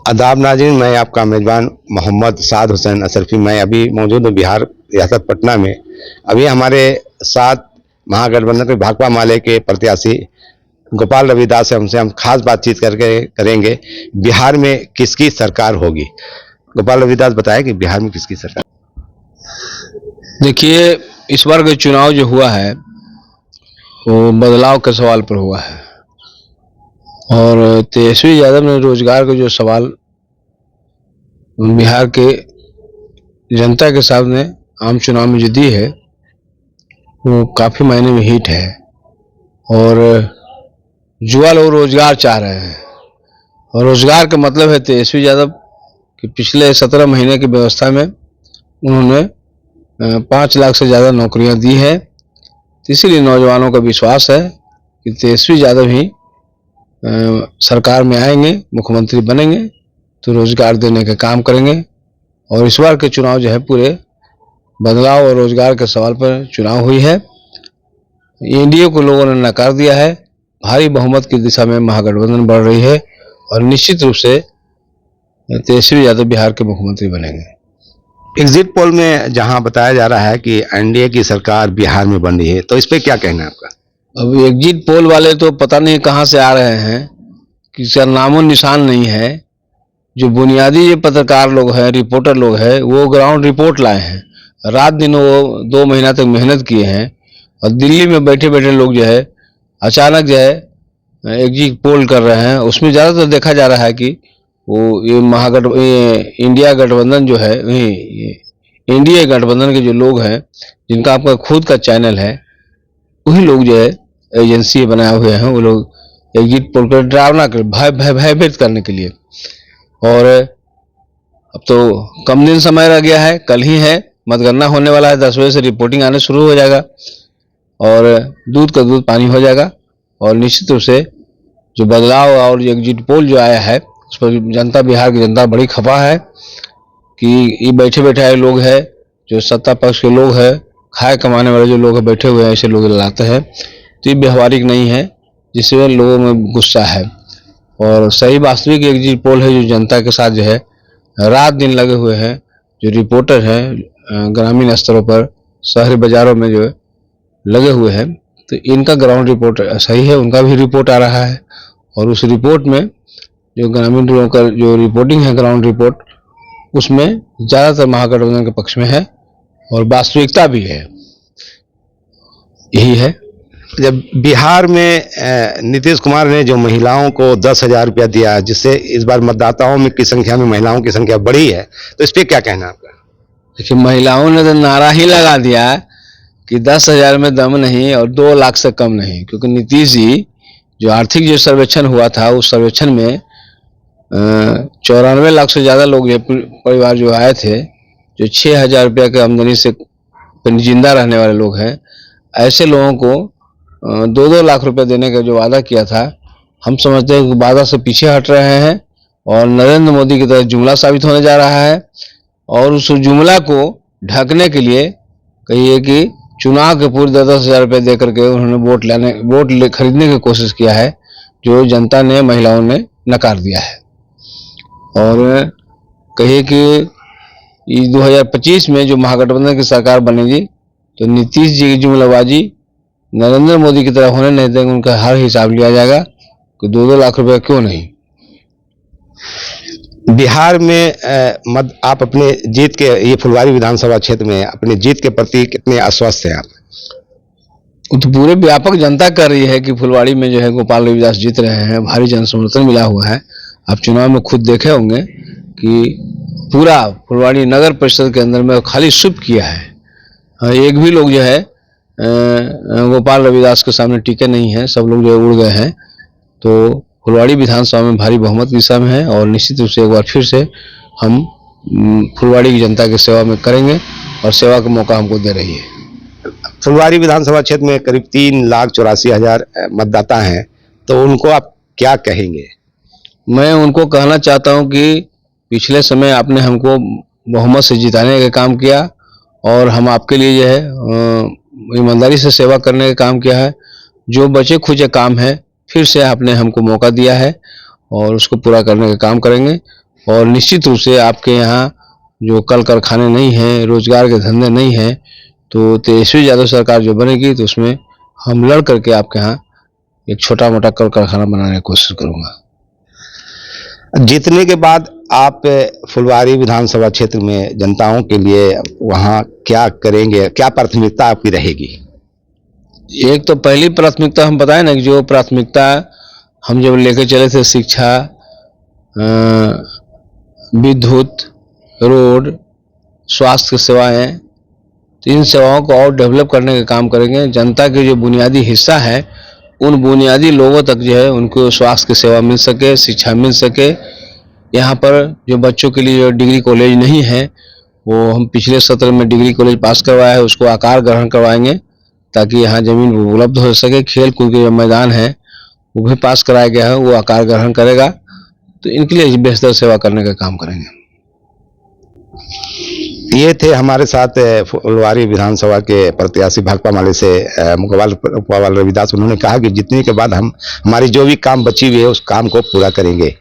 आदाब नाज़रीन, मैं आपका मेज़बान मोहम्मद साद हुसैन अशरफी। मैं अभी मौजूद हूँ बिहार रियासत पटना में। अभी हमारे साथ महागठबंधन के भाकपा माले के प्रत्याशी गोपाल रविदास है, हमसे हम खास बातचीत करके करेंगे बिहार में किसकी सरकार होगी। गोपाल रविदास बताएं कि बिहार में किसकी सरकार। देखिए, इस बार का चुनाव जो हुआ है वो बदलाव के सवाल पर हुआ है और तेजस्वी यादव ने रोजगार का जो सवाल बिहार के जनता के सामने आम चुनाव में जो दी है वो काफी मायने में हिट है। और युवा लोग रोजगार चाह रहे हैं और रोजगार का मतलब है तेजस्वी यादव कि पिछले 17 महीने की व्यवस्था में उन्होंने 5 लाख से ज़्यादा नौकरियां दी है। तो इसीलिए नौजवानों का विश्वास है कि तेजस्वी यादव ही सरकार में आएंगे, मुख्यमंत्री बनेंगे तो रोजगार देने का काम करेंगे। और इस बार के चुनाव जो है पूरे बदलाव और रोजगार के सवाल पर चुनाव हुई है। एनडीए को लोगों ने नकार दिया है। भारी बहुमत की दिशा में महागठबंधन बढ़ रही है और निश्चित रूप से तेजस्वी यादव बिहार के मुख्यमंत्री बनेंगे। एग्जिट पोल में जहां बताया जा रहा है कि एनडीए की सरकार बिहार में बन रही है, तो इस पे क्या कहना है आपका? अब एग्जिट पोल वाले तो पता नहीं कहां से आ रहे हैं, किसी का नामो निशान नहीं है। जो बुनियादी जो पत्रकार लोग हैं, रिपोर्टर लोग हैं, वो ग्राउंड रिपोर्ट लाए हैं। रात दिन वो 2 महीना तक मेहनत किए हैं और दिल्ली में बैठे बैठे लोग जो है अचानक जो है एग्जिट पोल कर रहे हैं। उसमें ज़्यादातर देखा जा रहा है कि वो ये इंडिया गठबंधन जो है, इंडिया गठबंधन के जो लोग हैं जिनका आपका खुद का चैनल है, वही लोग जो है एजेंसी बनाए हुए हैं। वो लोग एग्जिट पोल कर डरावना कर भयभीत करने के लिए। और अब तो कम दिन समय रह गया है, कल ही है मतगणना होने वाला है। 10 बजे से रिपोर्टिंग आने शुरू हो जाएगा और दूध का दूध पानी हो जाएगा। और निश्चित रूप से जो बदलाव और एग्जिट पोल जो आया है उस पर जनता, बिहार की जनता बड़ी खफा है कि ये बैठे बैठे आए लोग हैं, जो सत्ता पक्ष के लोग हैं, खाए कमाने वाले जो लोग हैं बैठे हुए हैं, ऐसे लोग लाते हैं। तो ये व्यवहारिक नहीं है, जिससे लोगों में गुस्सा है। और सही वास्तविक एग्जिट पोल है जो जनता के साथ जो है रात दिन लगे हुए हैं, जो रिपोर्टर हैं ग्रामीण स्तरों पर, शहरी बाजारों में जो लगे हुए हैं। तो इनका ग्राउंड रिपोर्ट सही है, उनका भी रिपोर्ट आ रहा है। और उस रिपोर्ट में जो ग्रामीण लोगों का जो रिपोर्टिंग है, ग्राउंड रिपोर्ट, उसमें ज़्यादातर महागठबंधन के पक्ष में है और वास्तविकता भी है। यही है। जब बिहार में नीतीश कुमार ने जो महिलाओं को 10,000 रुपया दिया, जिससे इस बार मतदाताओं में की संख्या में महिलाओं की संख्या बढ़ी है, तो इस पर क्या कहना है आपका? देखिए, महिलाओं ने तो नारा ही लगा दिया कि 10,000 में दम नहीं और 2 लाख से कम नहीं। क्योंकि नीतीश जी जो आर्थिक जो सर्वेक्षण हुआ था, उस सर्वेक्षण में 94 लाख से ज़्यादा लोग परिवार जो आए थे, जो 6,000 रुपया के आमदनी से जिंदा रहने वाले लोग हैं, ऐसे लोगों को 2-2 लाख रुपए देने का जो वादा किया था, हम समझते हैं कि वादा से पीछे हट रहे हैं और नरेंद्र मोदी की तरह जुमला साबित होने जा रहा है। और उस जुमला को ढकने के लिए कहिए कि चुनाव के पूर्व 10,000 रुपये दे करके उन्होंने वोट खरीदने की कोशिश किया है, जो जनता ने, महिलाओं ने नकार दिया है। और कहिए कि 2025 में जो महागठबंधन की सरकार बनेगी तो नीतीश जी की जुमलाबाजी नरेंद्र मोदी की तरह होने नहीं देंगे। उनका हर हिसाब लिया जाएगा कि 2-2 लाख रुपए क्यों नहीं। बिहार में आप अपने जीत के, ये फुलवारी विधानसभा क्षेत्र में अपनी जीत के प्रति कितने आश्वस्त हैं आप? तो पूरे व्यापक जनता कर रही है कि फुलवाड़ी में जो है गोपाल रविदास जीत रहे हैं, भारी जन समर्थन मिला हुआ है। आप चुनाव में खुद देखे होंगे कि पूरा फुलवाड़ी नगर परिषद के अंदर में खाली सुप किया है। एक भी लोग जो है गोपाल रविदास के सामने टिके नहीं है, सब लोग जो उड़ गए हैं। तो फुलवाड़ी विधानसभा में भारी बहुमत की दिशा में है और निश्चित रूप से एक बार फिर से हम फुलवाड़ी की जनता की सेवा में करेंगे और सेवा का मौका हमको दे रही है। फुलवारी विधानसभा क्षेत्र में करीब 3,84,000 मतदाता हैं, तो उनको आप क्या कहेंगे? मैं उनको कहना चाहता हूं कि पिछले समय आपने हमको बहुमत से जिताने का काम किया और हम आपके लिए जो है ईमानदारी से सेवा करने का काम किया है। जो बचे खुचे काम है, फिर से आपने हमको मौका दिया है और उसको पूरा करने का काम करेंगे। और निश्चित रूप से आपके यहाँ जो कल कारखाने नहीं हैं, रोजगार के धंधे नहीं हैं, तो तेजस्वी यादव सरकार जो बनेगी तो उसमें हम लड़ करके आपके यहाँ एक छोटा मोटा कल कारखाना बनाने की कोशिश करूंगा। जीतने के बाद आप फुलवारी विधानसभा क्षेत्र में जनताओं के लिए वहां क्या करेंगे, क्या प्राथमिकता आपकी रहेगी? एक तो पहली प्राथमिकता हम बताएं ना कि जो प्राथमिकता हम जब लेके चले थे, शिक्षा, विद्युत, रोड, स्वास्थ्य सेवाएं, तो इन सेवाओं को और डेवलप करने का काम करेंगे। जनता के जो बुनियादी हिस्सा है उन बुनियादी लोगों तक जो है उनको स्वास्थ्य की सेवा मिल सके, शिक्षा मिल सके। यहाँ पर जो बच्चों के लिए जो डिग्री कॉलेज नहीं है, वो हम पिछले सत्र में डिग्री कॉलेज पास करवाया है, उसको आकार ग्रहण करवाएंगे ताकि यहाँ जमीन उपलब्ध हो सके। खेल कूद के जो मैदान है वो भी पास कराया गया है, वो आकार ग्रहण करेगा, तो इनके लिए बेहतर सेवा करने का काम करेंगे। ये थे हमारे साथ फुलवारी विधानसभा के प्रत्याशी भाकपा माले से मुकबाल रविदास। उन्होंने कहा कि जीतने के बाद हम हमारी जो भी काम बची हुई है उस काम को पूरा करेंगे।